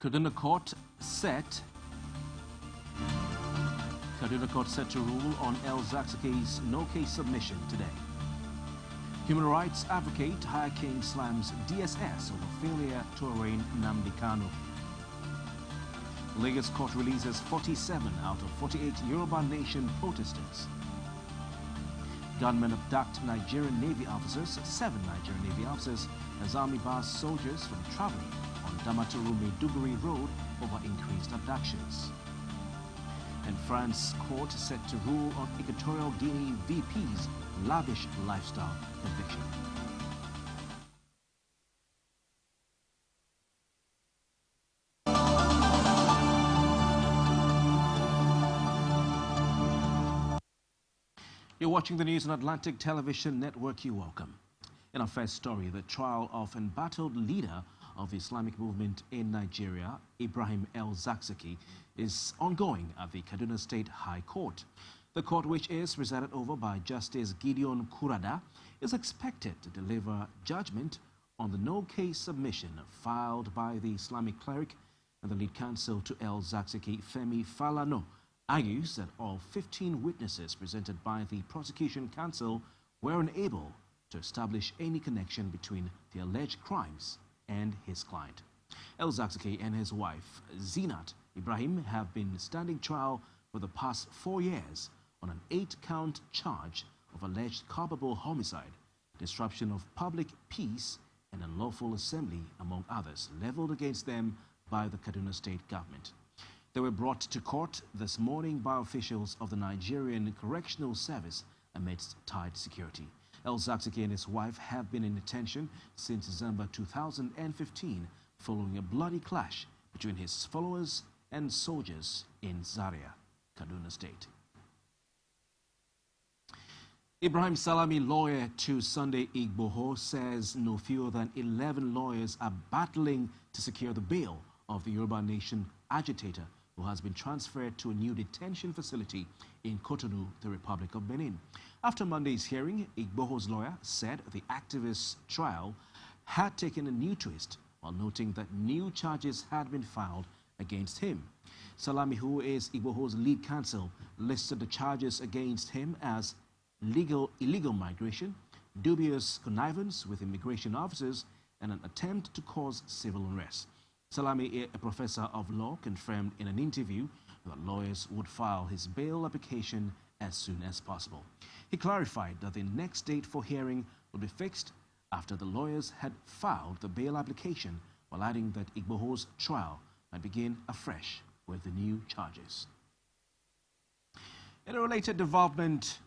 Kaduna Court set to rule on El Zakzaky's no-case submission today. Human rights advocate High King slams DSS over failure to arraign Nnamdi Kanu. Lagos court releases 47 out of 48 Yoruba Nation protesters. Gunmen abduct Nigerian Navy officers, 7 Nigerian Navy officers, as army bars soldiers from traveling on Damaturu-Maiduguri Road over increased abductions. And France court set to rule on Equatorial Guinea VP's lavish lifestyle conviction. You're watching the news on Atlantic Television Network. You're welcome. In our first story, the trial of embattled leader of the Islamic movement in Nigeria, Ibrahim El Zakzaky, is ongoing at the Kaduna State High Court. The court, which is presided over by Justice Gideon Kurada, is expected to deliver judgment on the no-case submission filed by the Islamic cleric, and the lead counsel to El Zakzaky, Femi Falana, argues that all 15 witnesses presented by the prosecution counsel were unable to establish any connection between the alleged crimes and his client. El Zakzaky and his wife, Zinat Ibrahim, have been standing trial for the past 4 years on an 8-count charge of alleged culpable homicide, disruption of public peace, and unlawful assembly, among others, leveled against them by the Kaduna State government. They were brought to court this morning by officials of the Nigerian Correctional Service amidst tight security. El Zakzaky and his wife have been in detention since December 2015 following a bloody clash between his followers and soldiers in Zaria, Kaduna State. Ibrahim Salami, lawyer to Sunday Igboho, says no fewer than 11 lawyers are battling to secure the bail of the Yoruba Nation agitator who has been transferred to a new detention facility in Cotonou, the Republic of Benin. After Monday's hearing, Igboho's lawyer said the activist's trial had taken a new twist, while noting that new charges had been filed against him. Salami, who is Igboho's lead counsel, listed the charges against him as illegal migration, dubious connivance with immigration officers, and an attempt to cause civil unrest. Salami, a professor of law, confirmed in an interview that lawyers would file his bail application as soon as possible. He clarified that the next date for hearing would be fixed after the lawyers had filed the bail application, while adding that Igboho's trial might begin afresh with the new charges. In a related development,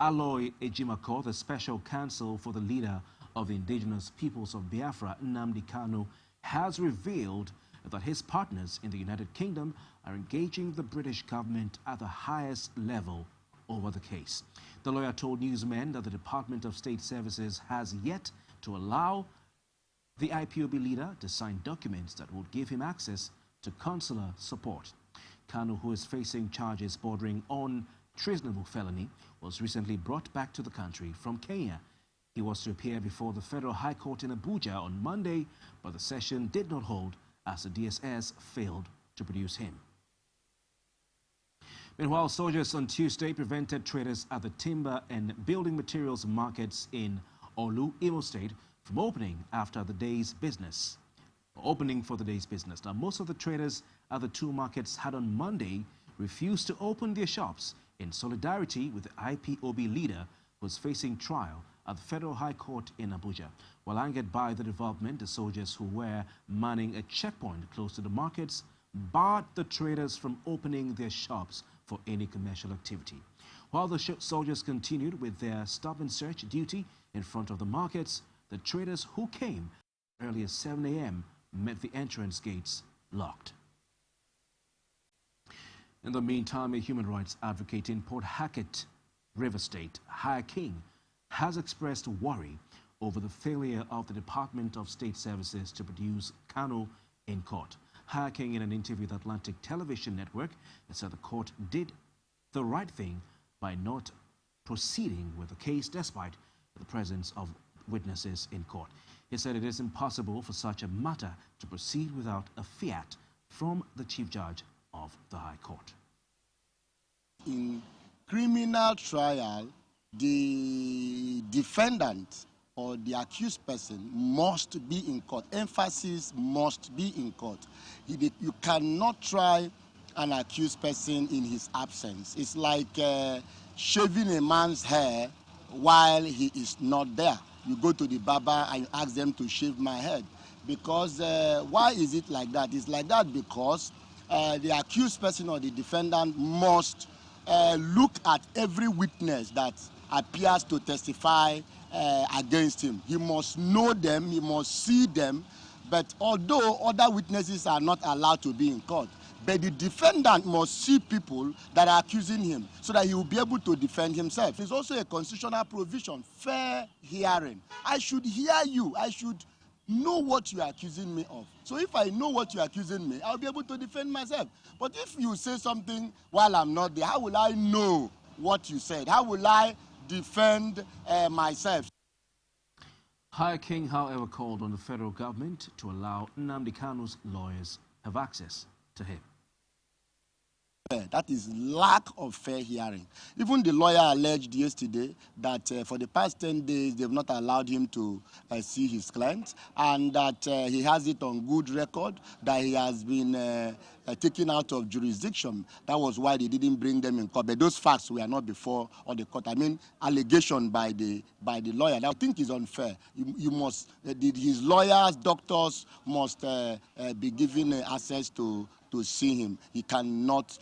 Aloy Ejimako, the special counsel for the leader of the indigenous peoples of Biafra, Nnamdi Kanu, has revealed that his partners in the United Kingdom are engaging the British government at the highest level over the case. The lawyer told newsmen that the Department of State Services has yet to allow the IPOB leader to sign documents that would give him access to consular support. Kanu, who is facing charges bordering on treasonable felony, was recently brought back to the country from Kenya. He was to appear before the Federal High Court in Abuja on Monday, but the session did not hold as the DSS failed to produce him. Meanwhile, soldiers on Tuesday prevented traders at the timber and building materials markets in Olu, Imo State, from opening for the day's business. Now, most of the traders at the two markets had on Monday refused to open their shops in solidarity with the IPOB leader who was facing trial at the Federal High Court in Abuja. While angered by the development, the soldiers who were manning a checkpoint close to the markets barred the traders from opening their shops for any commercial activity. While the soldiers continued with their stop and search duty in front of the markets, the traders who came early as 7 a.m. met the entrance gates locked. In the meantime, a human rights advocate in Port Hackett, River State, High King, has expressed worry over the failure of the Department of State Services to produce Kanu in court. High King, in an interview with Atlantic Television Network, said the court did the right thing by not proceeding with the case despite the presence of witnesses in court. He said it is impossible for such a matter to proceed without a fiat from the Chief Judge of the High Court. In criminal trial, the defendant or the accused person must be in court. Emphasis must be in court. You cannot try an accused person in his absence. It's like shaving a man's hair while he is not there. You go to the barber and you ask them to shave my head. Because why is it like that? It's like that because the accused person or the defendant must look at every witness that appears to testify against him. He must know them, he must see them, but although other witnesses are not allowed to be in court, but the defendant must see people that are accusing him so that he will be able to defend himself. There's also a constitutional provision, fair hearing. I should hear you, I should know what you are accusing me of. So if I know what you are accusing me, I'll be able to defend myself. But if you say something while I'm not there, how will I know what you said? How will I defend myself? Higher King, however, called on the federal government to allow Nnamdi Kanu's lawyers have access to him. That is lack of fair hearing. Even the lawyer alleged yesterday that for the past 10 days, they've not allowed him to see his client, and that he has it on good record that he has been taken out of jurisdiction. That was why they didn't bring them in court. But those facts were not before on the court. I mean, allegation by the lawyer. That I think is unfair. You must, his lawyers, doctors must be given access to see him. You cannot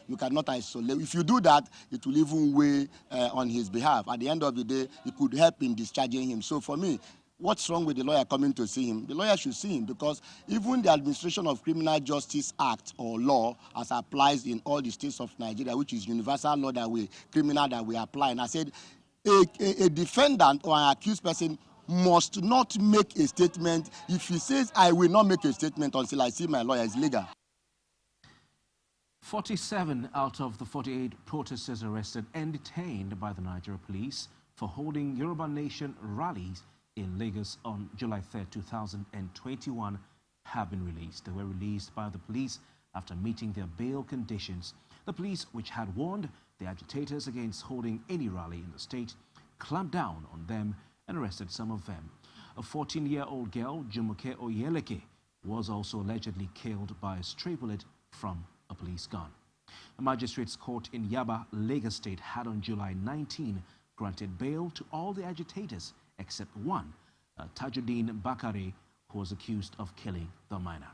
isolate. If you do that, it will even weigh on his behalf. At the end of the day, it could help in discharging him. So for me, what's wrong with the lawyer coming to see him? The lawyer should see him because even the Administration of Criminal Justice Act or law as applies in all the states of Nigeria, which is universal law that we apply. And I said, a defendant or an accused person must not make a statement. If he says, I will not make a statement until I see my lawyer, it's legal. 47 out of the 48 protesters arrested and detained by the Nigeria police for holding Yoruba Nation rallies in Lagos on July 3, 2021 have been released. They were released by the police after meeting their bail conditions. The police, which had warned the agitators against holding any rally in the state, clamped down on them and arrested some of them. A 14-year-old girl, Jumoke Oyeleke, was also allegedly killed by a stray bullet from a police gun. A magistrate's court in Yaba, Lagos State, had on July 19 granted bail to all the agitators except one, Tajuddin Bakare, who was accused of killing the minor.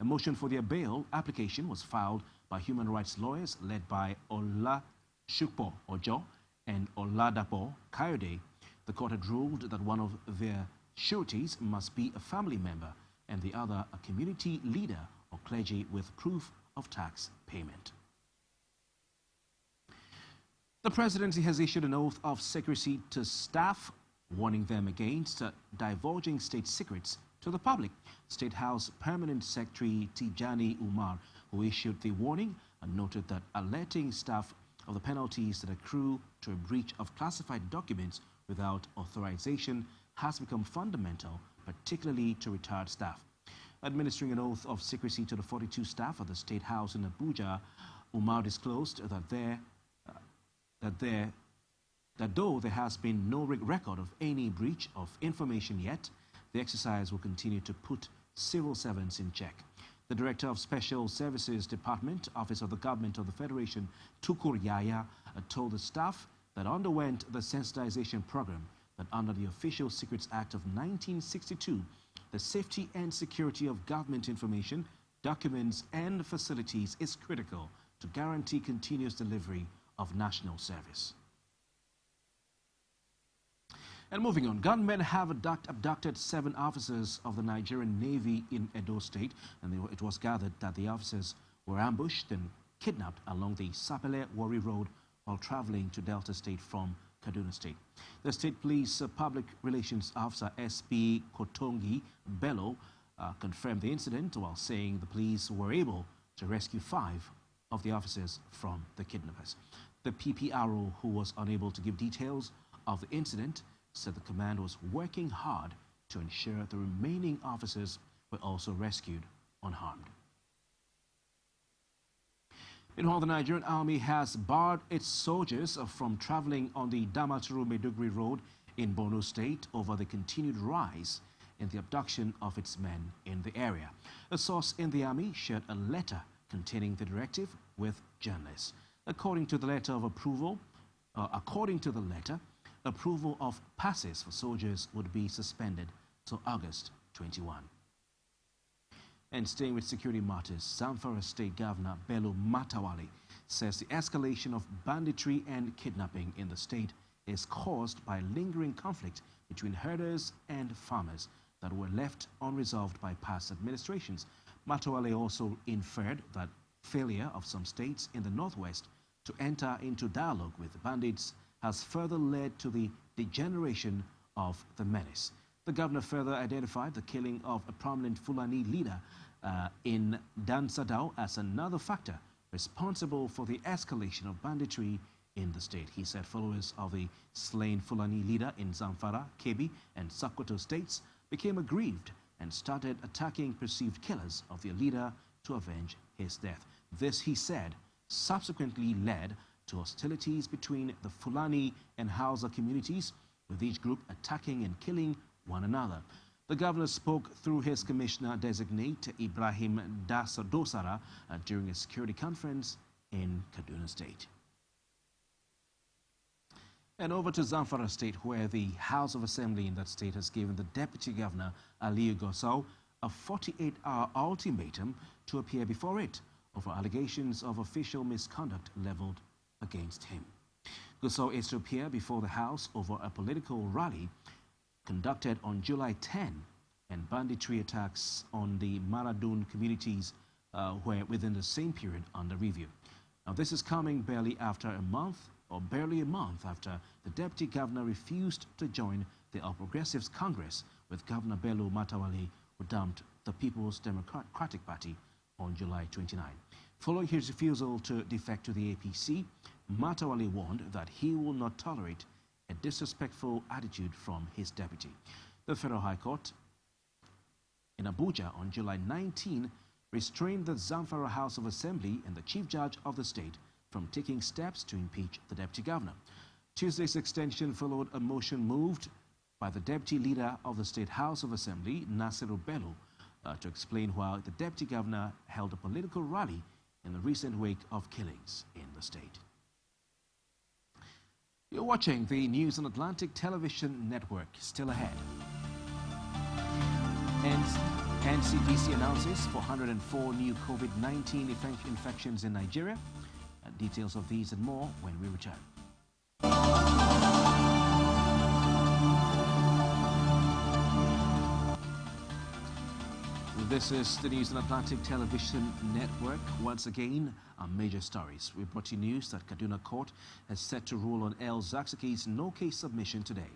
A motion for their bail application was filed by human rights lawyers led by Olashukpo Ojo and Oladapo Kayode. The court had ruled that one of their sureties must be a family member and the other a community leader or clergy with proof of tax payment. The presidency has issued an oath of secrecy to staff, warning them against divulging state secrets to the public. State House Permanent Secretary Tijani Umar, who issued the warning, noted that alerting staff of the penalties that accrue to a breach of classified documents without authorization has become fundamental, particularly to retired staff. Administering an oath of secrecy to the 42 staff at the State House in Abuja, Umar disclosed that though there has been no record of any breach of information yet, the exercise will continue to put civil servants in check. The Director of Special Services Department, Office of the Government of the Federation, Tukur Yaya, told the staff that underwent the sensitization program that under the Official Secrets Act of 1962, the safety and security of government information, documents and facilities is critical to guarantee continuous delivery of national service. And moving on, gunmen have abducted 7 officers of the Nigerian Navy in Edo State, and it was gathered that the officers were ambushed and kidnapped along the Sapele-Warri Road while traveling to Delta State from Kaduna State. The State Police Public Relations Officer SP Kotongi Bello confirmed the incident while saying the police were able to rescue 5 of the officers from the kidnappers. The PPRO, who was unable to give details of the incident, said the command was working hard to ensure the remaining officers were also rescued unharmed. Meanwhile, the Nigerian army has barred its soldiers from traveling on the Damaturu-Maiduguri road in Borno State over the continued rise in the abduction of its men in the area. A source in the army shared a letter containing the directive with journalists. According to the letter, approval of passes for soldiers would be suspended till August 21. And staying with security matters, Zamfara State Governor Bello Matawale says the escalation of banditry and kidnapping in the state is caused by lingering conflict between herders and farmers that were left unresolved by past administrations. Matawale also inferred that failure of some states in the northwest to enter into dialogue with the bandits has further led to the degeneration of the menace. The governor further identified the killing of a prominent Fulani leader in Dansadao as another factor responsible for the escalation of banditry in the state. He said followers of the slain Fulani leader in Zamfara, Kebbi and Sokoto states became aggrieved and started attacking perceived killers of their leader to avenge his death. This, he said, subsequently led to hostilities between the Fulani and Hausa communities, with each group attacking and killing one another. The governor spoke through his commissioner-designate Ibrahim Dosara during a security conference in Kaduna State. And over to Zamfara State, where the House of Assembly in that state has given the Deputy Governor, Aliyu Gusau, a 48-hour ultimatum to appear before it over allegations of official misconduct leveled against him. Gusau is to appear before the House over a political rally conducted on July 10 and banditry attacks on the Maradun communities were within the same period under review. Now, this is coming barely a month after the Deputy Governor refused to join the All Progressives Congress with Governor Bello Matawale, who dumped the People's Democratic Party on July 29. Following his refusal to defect to the APC, Matawale warned that he will not tolerate a disrespectful attitude from his deputy. The Federal High Court in Abuja on July 19 restrained the Zamfara House of Assembly and the Chief Judge of the state from taking steps to impeach the Deputy Governor. Tuesday's extension followed a motion moved by the Deputy Leader of the State House of Assembly, Nasiru Bello, to explain why the Deputy Governor held a political rally in the recent wake of killings in the state. You're watching the News on Atlantic Television Network. Still ahead. NCDC announces 404 new COVID-19 infections in Nigeria. Details of these and more when we return. This is the News on Atlantic Television Network. Once again, our major stories. We brought you news that Kaduna Court has set to rule on El Zakzaki's no-case submission today.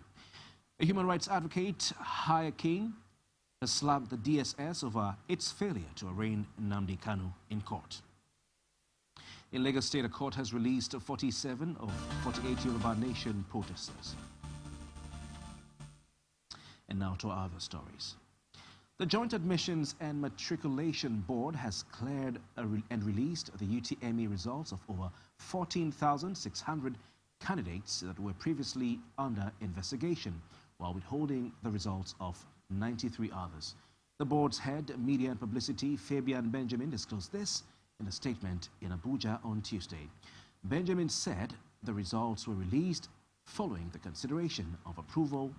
A human rights advocate, Haya King, has slapped the DSS over its failure to arraign Nnamdi Kanu in court. In Lagos State, a court has released 47 of 48 Yoruba Nation protesters. And now to our other stories. The Joint Admissions and Matriculation Board has cleared and released the UTME results of over 14,600 candidates that were previously under investigation, while withholding the results of 93 others. The board's head, Media and Publicity, Fabian Benjamin, disclosed this in a statement in Abuja on Tuesday. Benjamin said the results were released following the consideration of approval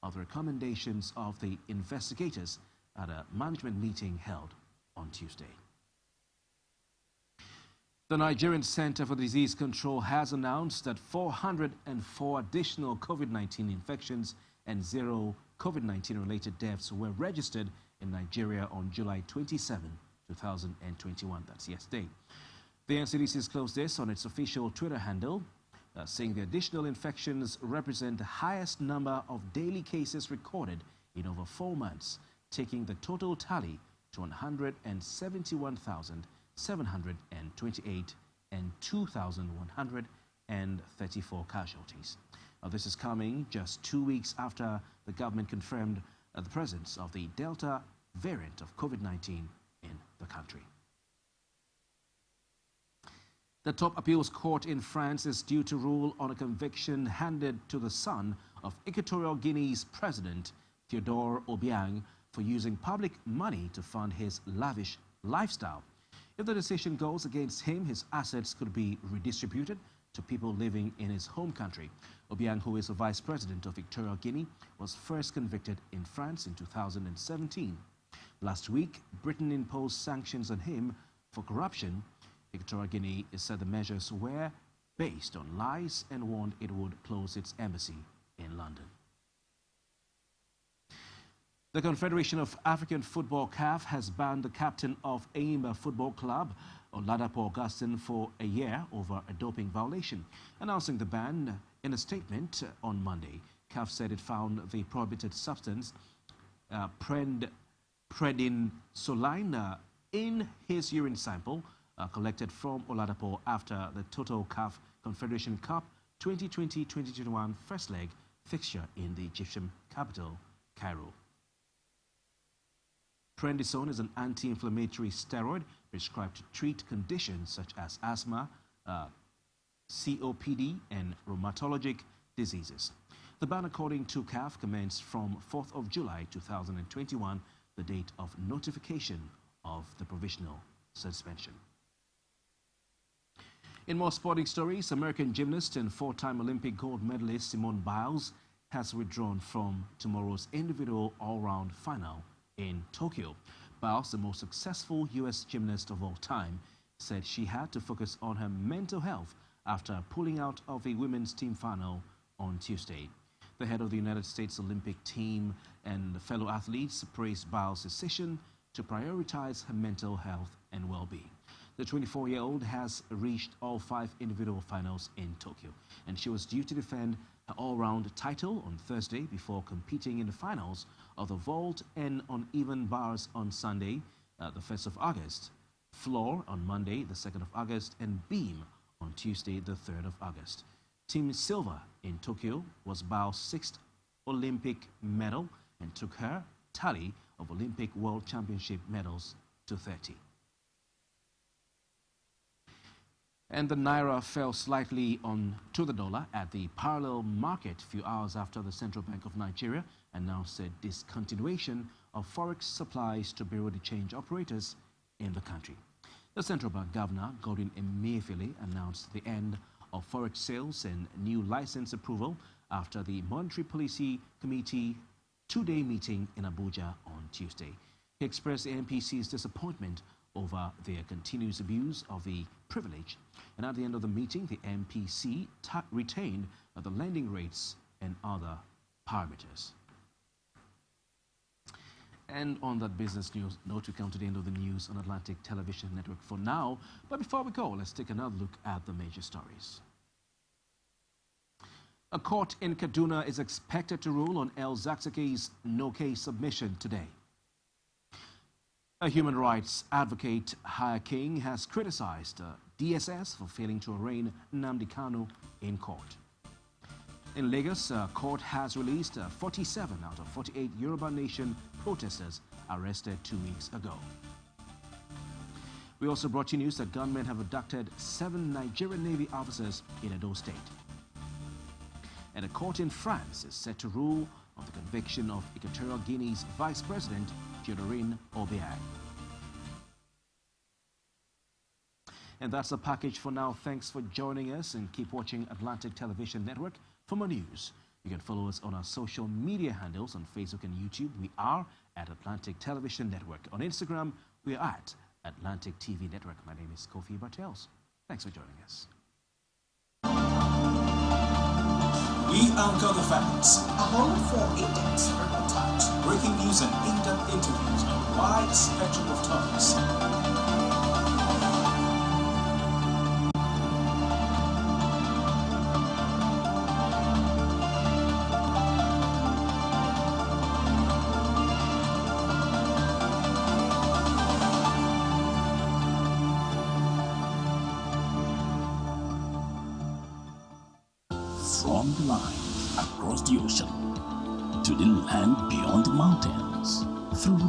of the recommendations of the investigators at a management meeting held on Tuesday. The Nigerian Center for Disease Control has announced that 404 additional COVID-19 infections and 0 COVID-19 related deaths were registered in Nigeria on July 27, 2021. That's yesterday. The NCDC disclosed this on its official Twitter handle, saying the additional infections represent the highest number of daily cases recorded in over 4 months, taking the total tally to 171,728 and 2,134 casualties. This is coming just 2 weeks after the government confirmed the presence of the Delta variant of COVID-19 in the country. The top appeals court in France is due to rule on a conviction handed to the son of Equatorial Guinea's president, Theodore Obiang, for using public money to fund his lavish lifestyle. If the decision goes against him, his assets could be redistributed to people living in his home country. Obiang, who is the vice president of Equatorial Guinea, was first convicted in France in 2017. Last week, Britain imposed sanctions on him for corruption. Equatorial Guinea said the measures were based on lies and warned it would close its embassy in London. The Confederation of African Football (CAF) has banned the captain of Enyimba Football Club, Oladapo Augustine, for a year over a doping violation. Announcing the ban in a statement on Monday, CAF said it found the prohibited substance, prednisolone, in his urine sample collected from Oladapo after the Total CAF Confederation Cup 2020-2021 first leg fixture in the Egyptian capital, Cairo. Prednisone is an anti-inflammatory steroid prescribed to treat conditions such as asthma, COPD, and rheumatologic diseases. The ban, according to CAF, commenced from 4th of July 2021, the date of notification of the provisional suspension. In more sporting stories, American gymnast and four-time Olympic gold medalist Simone Biles has withdrawn from tomorrow's individual all-round final in Tokyo. Biles, the most successful U.S. gymnast of all time, said she had to focus on her mental health after pulling out of the women's team final on Tuesday. The head of the United States Olympic team and fellow athletes praised Biles' decision to prioritize her mental health and well-being. The 24-year-old has reached all 5 individual finals in Tokyo, and she was due to defend her all-round title on Thursday before competing in the finals of the vault and uneven bars on Sunday, the 1st of August, floor on Monday, the 2nd of August, and beam on Tuesday, the 3rd of August. Team silver in Tokyo was Biles' 6th Olympic medal and took her tally of Olympic World Championship medals to 30. And the Naira fell slightly to the dollar at the parallel market a few hours after the Central Bank of Nigeria announced a discontinuation of forex supplies to Bureau de Change operators in the country. The Central Bank Governor, Godwin Emefiele, announced the end of forex sales and new license approval after the Monetary Policy Committee two-day meeting in Abuja on Tuesday. He expressed the MPC's disappointment over their continuous abuse of the privilege. And at the end of the meeting, the MPC retained the lending rates and other parameters. And on that business news note, we come to the end of the news on Atlantic Television Network for now. But before we go, let's take another look at the major stories. A court in Kaduna is expected to rule on El Zakzaki's no-case submission today. A human rights advocate, Haya King, has criticized DSS for failing to arraign Nnamdi Kanu in court. In Lagos, a court has released 47 out of 48 Yoruba Nation protesters arrested 2 weeks ago. We also brought you news that gunmen have abducted 7 Nigerian Navy officers in Edo State. And a court in France is set to rule on the conviction of Equatorial Guinea's Vice President, Theodore Obiang. And that's the package for now. Thanks for joining us, and keep watching Atlantic Television Network for more news. You can follow us on our social media handles on Facebook and YouTube. We are at Atlantic Television Network. On Instagram, we are at Atlantic TV Network. My name is Kofi Bartels. Thanks for joining us. We anchor the facts. A home for in-depth reportage. Breaking news and in-depth interviews on a wide spectrum of topics. From the line across the ocean to the land beyond the mountains, through the